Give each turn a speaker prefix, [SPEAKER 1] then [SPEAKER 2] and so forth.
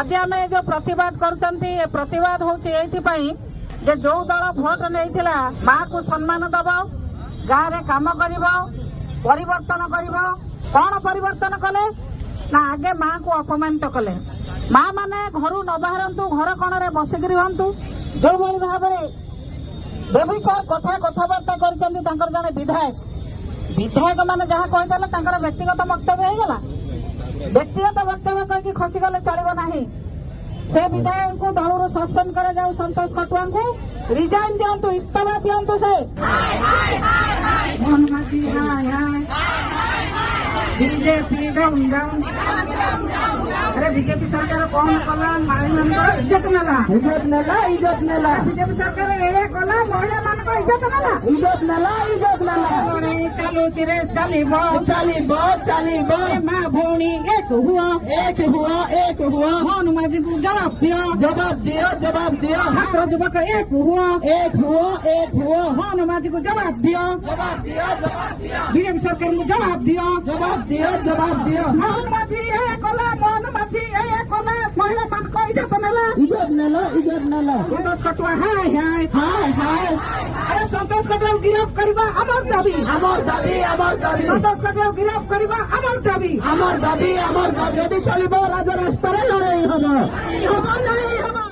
[SPEAKER 1] आज आम जो प्रतिवाद कर प्रतिवाद हूँ जे जो दल भोट नहीं माँ को सम्मान दब गाँव में कम कर परिवर्तन कौन परिवर्तन कले ना आगे माँ को अपमानित कले माँ माने घर न बाहरतु घर कण बसिक रुहतु जो भाव में व्यभिचार कथबार्ता कर जड़े विधायक माने जहाँ कहीदेले व्यक्तिगत वक्तव्य होगा व्यक्तिगत वक्तव्य कहीकि खसीगले चलो ना से विधायक को दलू सस्पेंड कर संतोष कटुआ को रिजाइन दिंतु इस्तीफा दिंतु से मोहन माझी हाय बीजेपी डाउन डाउन अरे बीजेपी सरकार कौन कला इज्जत नेला बीजेपी सरकार ये कला महिला मान इज्जत नेला चलुची रे चलो माँ भौणी एक हुआ मोहन माझी को जवाब दियो छात्र युवक एक हुआ मोहन माझी को जवाब दियो बीजेपी सरकार को जवाब दियो मोहन माझी महिला मान को इज्जत नेला संतोष कटुआ हाय अरे संतोष कटुआ गिरफ्त करवा अमर दाबी संतोष कटुआ गिरफ्त करवा अमर दाबी यदि चलो राजरास्तार लड़ाई हम